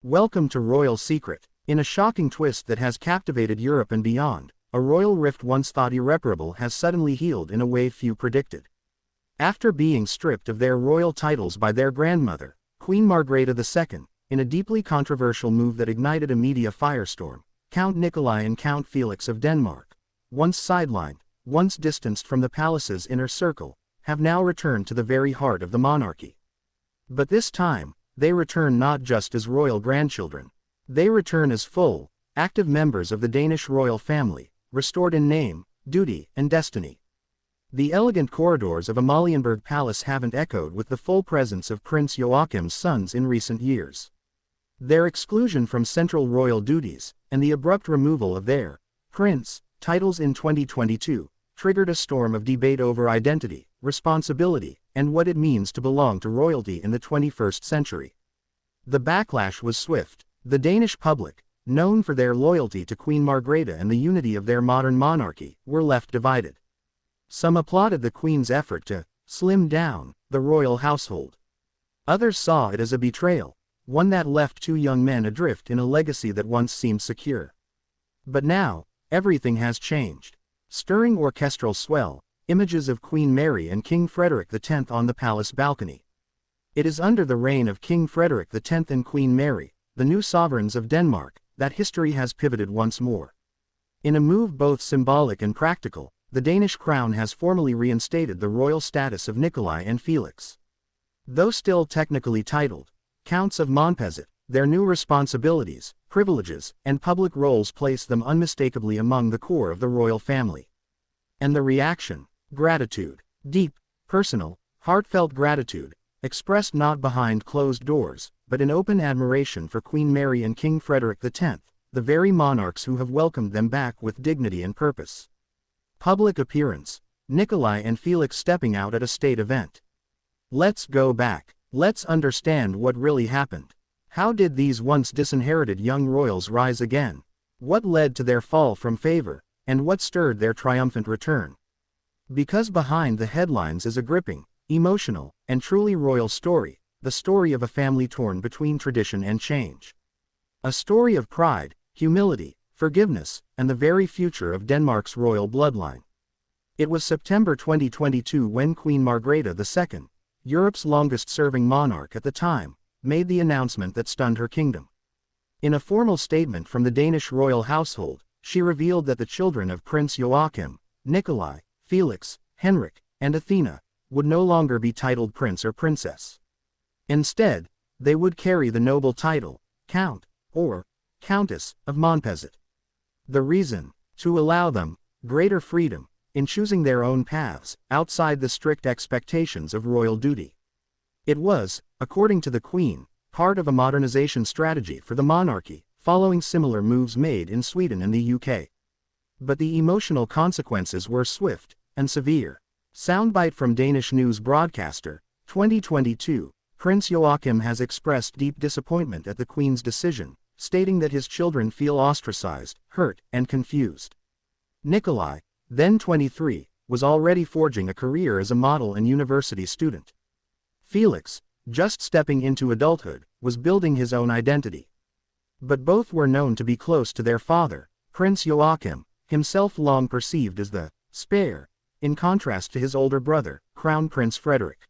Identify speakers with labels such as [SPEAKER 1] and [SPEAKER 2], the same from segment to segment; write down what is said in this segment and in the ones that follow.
[SPEAKER 1] Welcome to Royal Secret. In a shocking twist that has captivated Europe and beyond, a royal rift once thought irreparable has suddenly healed in a way few predicted. After being stripped of their royal titles by their grandmother, Queen Margrethe II, in a deeply controversial move that ignited a media firestorm, Count Nikolai and Count Felix of Denmark, once sidelined, once distanced from the palace's inner circle, have now returned to the very heart of the monarchy. But this time, they return not just as royal grandchildren. They return as full, active members of the Danish Royal Family, restored in name, duty, and destiny. The elegant corridors of Amalienborg Palace haven't echoed with the full presence of Prince Joachim's sons in recent years. Their exclusion from central royal duties, and the abrupt removal of their prince titles in 2022, triggered a storm of debate over identity, responsibility, and what it means to belong to royalty in the 21st century. The backlash was swift. The Danish public, known for their loyalty to Queen Margrethe and the unity of their modern monarchy, were left divided. Some applauded the Queen's effort to slim down the royal household. Others saw it as a betrayal, one that left two young men adrift in a legacy that once seemed secure. But now, everything has changed. Stirring orchestral swell, images of Queen Mary and King Frederik X on the palace balcony. It is under the reign of King Frederik X and Queen Mary, the new sovereigns of Denmark, that history has pivoted once more. In a move both symbolic and practical, the Danish crown has formally reinstated the royal status of Nikolai and Felix. Though still technically titled Counts of Montpezat, their new responsibilities, privileges, and public roles place them unmistakably among the core of the royal family. And the reaction? Gratitude. Deep, personal, heartfelt gratitude, expressed not behind closed doors, but in open admiration for Queen Mary and King Frederik X, the very monarchs who have welcomed them back with dignity and purpose. Public appearance. Nikolai and Felix stepping out at a state event. Let's go back. Let's understand what really happened. How did these once disinherited young royals rise again? What led to their fall from favor, and what stirred their triumphant return? Because behind the headlines is a gripping, emotional, and truly royal story, the story of a family torn between tradition and change. A story of pride, humility, forgiveness, and the very future of Denmark's royal bloodline. It was September 2022 when Queen Margrethe II, Europe's longest-serving monarch at the time, made the announcement that stunned her kingdom. In a formal statement from the Danish royal household, she revealed that the children of Prince Joachim, Nikolai, Felix, Henrik, and Athena, would no longer be titled prince or princess. Instead, they would carry the noble title, Count, or Countess, of Montpezat. The reason? To allow them greater freedom in choosing their own paths, outside the strict expectations of royal duty. It was, according to the Queen, part of a modernization strategy for the monarchy, following similar moves made in Sweden and the UK. But the emotional consequences were swift and severe. Soundbite from Danish news broadcaster, 2022, Prince Joachim has expressed deep disappointment at the Queen's decision, stating that his children feel ostracized, hurt, and confused. Nikolai, then 23, was already forging a career as a model and university student. Felix, just stepping into adulthood, was building his own identity. But both were known to be close to their father, Prince Joachim, himself long perceived as the spare, in contrast to his older brother, Crown Prince Frederik.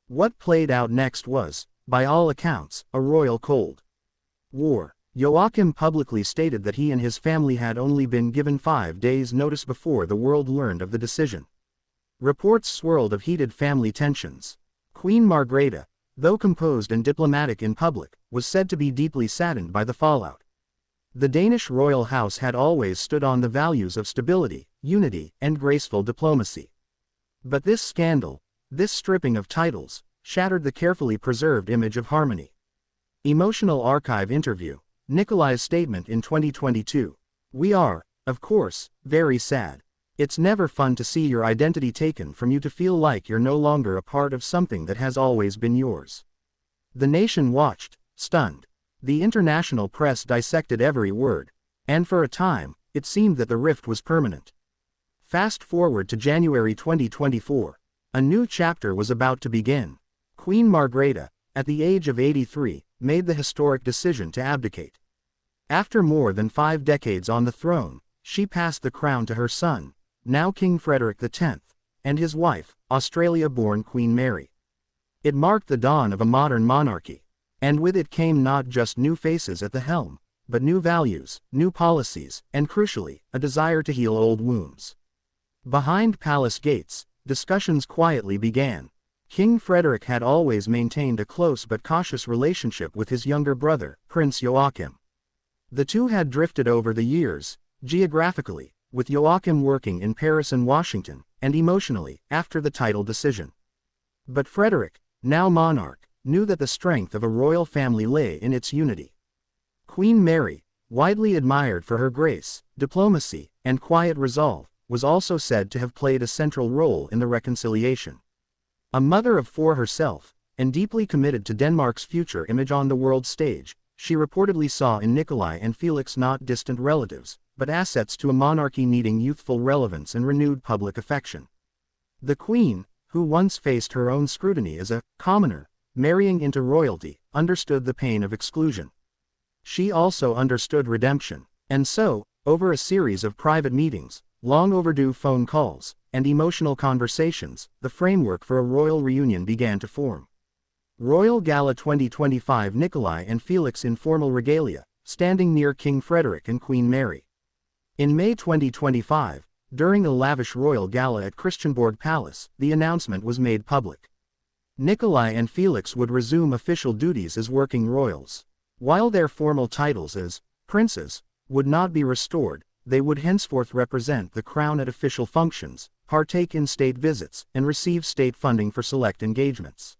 [SPEAKER 1] What played out next was, by all accounts, a royal cold war. Joachim publicly stated that he and his family had only been given 5 days' notice before the world learned of the decision. Reports swirled of heated family tensions. Queen Margrethe, though composed and diplomatic in public, was said to be deeply saddened by the fallout. The Danish royal house had always stood on the values of stability, unity, and graceful diplomacy. But this scandal, this stripping of titles, shattered the carefully preserved image of harmony. Emotional archive interview. Nikolai's statement in 2022. We are, of course, very sad. It's never fun to see your identity taken from you, to feel like you're no longer a part of something that has always been yours. The nation watched, stunned. The international press dissected every word, and for a time, it seemed that the rift was permanent. Fast forward to January 2024. A new chapter was about to begin. Queen Margrethe, at the age of 83, made the historic decision to abdicate. After more than 5 decades on the throne, she passed the crown to her son, now King Frederik X, and his wife, Australia-born Queen Mary. It marked the dawn of a modern monarchy, and with it came not just new faces at the helm, but new values, new policies, and crucially, a desire to heal old wounds. Behind palace gates, discussions quietly began. King Frederik had always maintained a close but cautious relationship with his younger brother, Prince Joachim. The two had drifted over the years, geographically, with Joachim working in Paris and Washington, and emotionally, after the title decision. But Frederik, now monarch, knew that the strength of a royal family lay in its unity. Queen Mary, widely admired for her grace, diplomacy, and quiet resolve, was also said to have played a central role in the reconciliation. A mother of 4 herself, and deeply committed to Denmark's future image on the world stage, she reportedly saw in Nikolai and Felix not distant relatives, but assets to a monarchy needing youthful relevance and renewed public affection. The Queen, who once faced her own scrutiny as a commoner, marrying into royalty, understood the pain of exclusion. She also understood redemption, and so, over a series of private meetings, long overdue phone calls, and emotional conversations, the framework for a royal reunion began to form. Royal Gala 2025 Nikolai and Felix in formal regalia, standing near King Frederik and Queen Mary. In May 2025, during a lavish royal gala at Christiansborg Palace, the announcement was made public. Nikolai and Felix would resume official duties as working royals. While their formal titles as princes would not be restored, they would henceforth represent the crown at official functions, partake in state visits, and receive state funding for select engagements.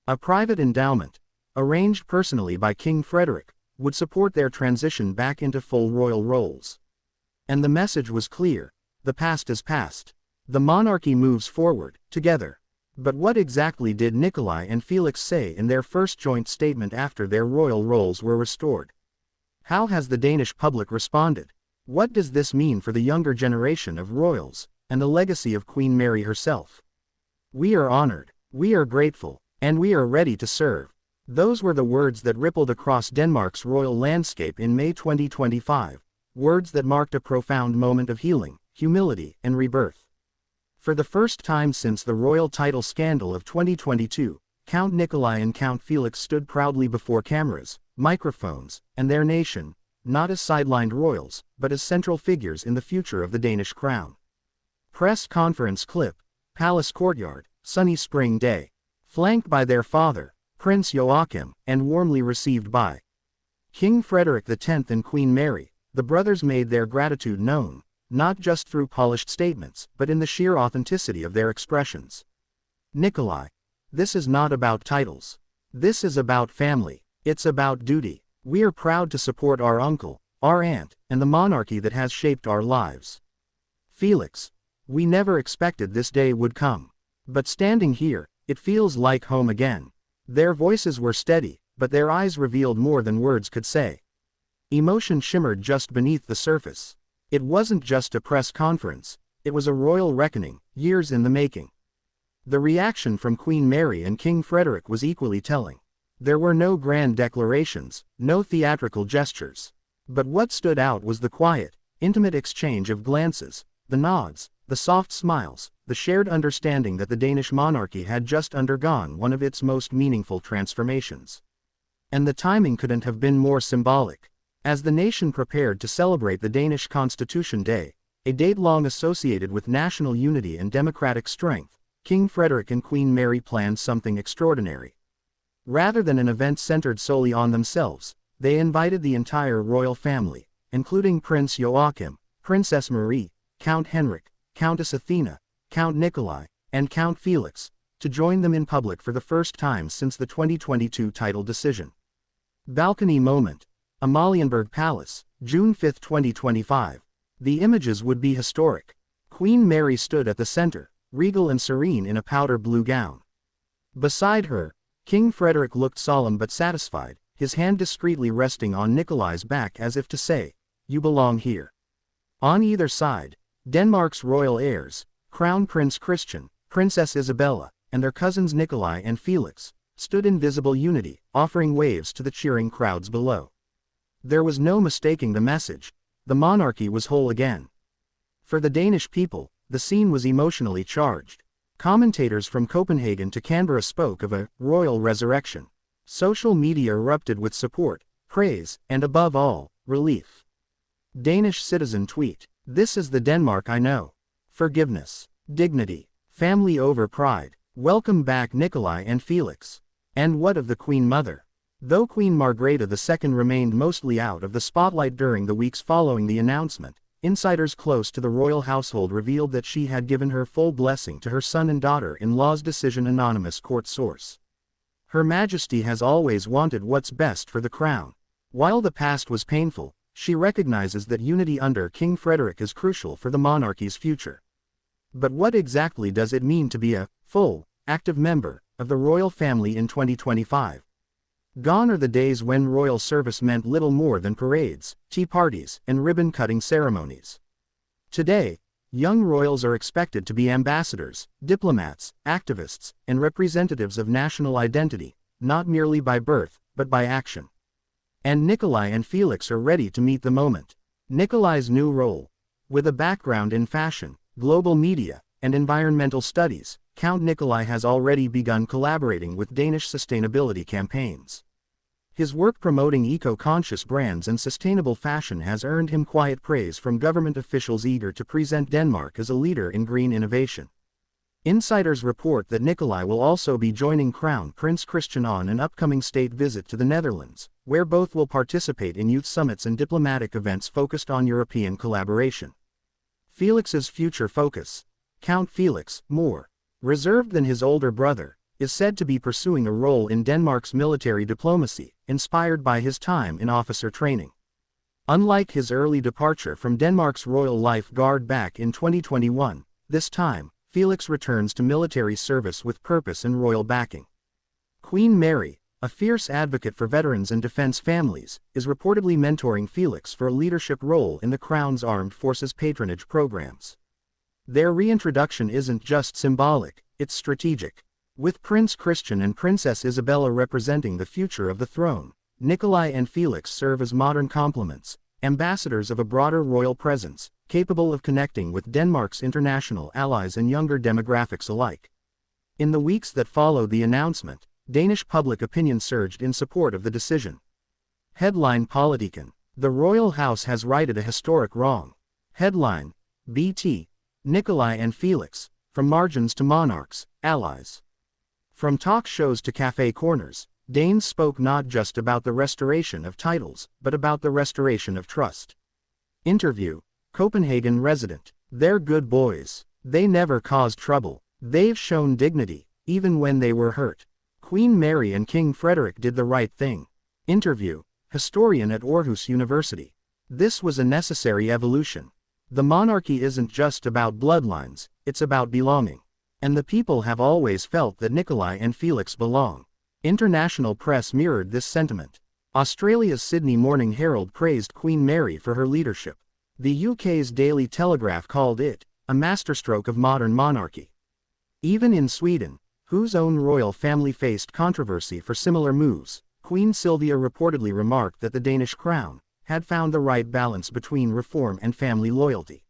[SPEAKER 1] A private endowment, arranged personally by King Frederik, would support their transition back into full royal roles. And the message was clear: the past is past. The monarchy moves forward, together. But what exactly did Nikolai and Felix say in their first joint statement after their royal roles were restored? How has the Danish public responded? What does this mean for the younger generation of royals, and the legacy of Queen Mary herself? We are honored, we are grateful, and we are ready to serve. Those were the words that rippled across Denmark's royal landscape in May 2025, words that marked a profound moment of healing, humility, and rebirth. For the first time since the royal title scandal of 2022, Count Nikolai and Count Felix stood proudly before cameras, microphones, and their nation, not as sidelined royals, but as central figures in the future of the Danish crown. Press conference clip: Palace courtyard, sunny spring day. Flanked by their father, Prince Joachim, and warmly received by King Frederik X and Queen Mary, the brothers made their gratitude known, not just through polished statements, but in the sheer authenticity of their expressions. Nikolai: this is not about titles. This is about family. It's about duty. We are proud to support our uncle, our aunt, and the monarchy that has shaped our lives. Felix: we never expected this day would come. But standing here, it feels like home again. Their voices were steady, but their eyes revealed more than words could say. Emotion shimmered just beneath the surface. It wasn't just a press conference, it was a royal reckoning, years in the making. The reaction from Queen Mary and King Frederik was equally telling. There were no grand declarations, no theatrical gestures. But what stood out was the quiet, intimate exchange of glances, the nods, the soft smiles, the shared understanding that the Danish monarchy had just undergone one of its most meaningful transformations. And the timing couldn't have been more symbolic. As the nation prepared to celebrate the Danish Constitution Day, a date long associated with national unity and democratic strength, King Frederik and Queen Mary planned something extraordinary. Rather than an event centered solely on themselves, they invited the entire royal family, including Prince Joachim, Princess Marie, Count Henrik, Countess Athena, Count Nikolai, and Count Felix, to join them in public for the first time since the 2022 title decision. Balcony moment: Amalienborg Palace, June 5, 2025. The images would be historic. Queen Mary stood at the center, regal and serene in a powder blue gown. Beside her, King Frederik looked solemn but satisfied, his hand discreetly resting on Nikolai's back as if to say, "You belong here." On either side, Denmark's royal heirs, Crown Prince Christian, Princess Isabella, and their cousins Nikolai and Felix, stood in visible unity, offering waves to the cheering crowds below. There was no mistaking the message. The monarchy was whole again. For the Danish people, the scene was emotionally charged. Commentators from Copenhagen to Canberra spoke of a royal resurrection. Social media erupted with support, praise, and above all, relief. Danish citizen tweet: "This is the Denmark I know. Forgiveness, dignity, family over pride. Welcome back Nikolai and Felix." And what of the Queen Mother? Though Queen Margrethe II remained mostly out of the spotlight during the weeks following the announcement, insiders close to the royal household revealed that she had given her full blessing to her son and daughter-in-law's decision. Anonymous court source: "Her Majesty has always wanted what's best for the crown. While the past was painful, she recognizes that unity under King Frederik is crucial for the monarchy's future." But what exactly does it mean to be a full, active member of the royal family in 2025? Gone are the days when royal service meant little more than parades, tea parties, and ribbon-cutting ceremonies. Today, young royals are expected to be ambassadors, diplomats, activists, and representatives of national identity, not merely by birth, but by action. And Nikolai and Felix are ready to meet the moment. Nikolai's new role: with a background in fashion, global media, and environmental studies, Count Nikolai has already begun collaborating with Danish sustainability campaigns. His work promoting eco-conscious brands and sustainable fashion has earned him quiet praise from government officials eager to present Denmark as a leader in green innovation. Insiders report that Nikolai will also be joining Crown Prince Christian on an upcoming state visit to the Netherlands, where both will participate in youth summits and diplomatic events focused on European collaboration. Felix's future focus: Count Felix, more reserved than his older brother, is said to be pursuing a role in Denmark's military diplomacy, inspired by his time in officer training. Unlike his early departure from Denmark's Royal Life Guard back in 2021, this time, Felix returns to military service with purpose and royal backing. Queen Mary, a fierce advocate for veterans and defense families, is reportedly mentoring Felix for a leadership role in the Crown's armed forces patronage programs. Their reintroduction isn't just symbolic, it's strategic. With Prince Christian and Princess Isabella representing the future of the throne, Nikolai and Felix serve as modern complements, ambassadors of a broader royal presence, capable of connecting with Denmark's international allies and younger demographics alike. In the weeks that followed the announcement, Danish public opinion surged in support of the decision. Headline: Politiken: "The royal house has righted a historic wrong." Headline: BT: "Nikolai and Felix, from margins to monarchs, allies." From talk shows to cafe corners, Danes spoke not just about the restoration of titles, but about the restoration of trust. Interview: Copenhagen resident: "They're good boys. They never caused trouble. They've shown dignity, even when they were hurt. Queen Mary and King Frederik did the right thing." Interview: Historian at Aarhus University: "This was a necessary evolution. The monarchy isn't just about bloodlines, it's about belonging. And the people have always felt that Nikolai and Felix belong." International press mirrored this sentiment. Australia's Sydney Morning Herald praised Queen Mary for her leadership. The UK's Daily Telegraph called it a masterstroke of modern monarchy. Even in Sweden, whose own royal family faced controversy for similar moves, Queen Sylvia reportedly remarked that the Danish crown had found the right balance between reform and family loyalty.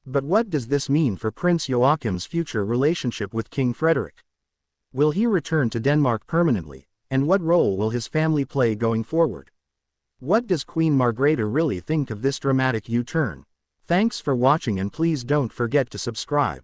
[SPEAKER 1] But what does this mean for Prince Joachim's future relationship with King Frederik? Will he return to Denmark permanently, and what role will his family play going forward? What does Queen Margrethe really think of this dramatic U-turn? Thanks for watching, and please don't forget to subscribe.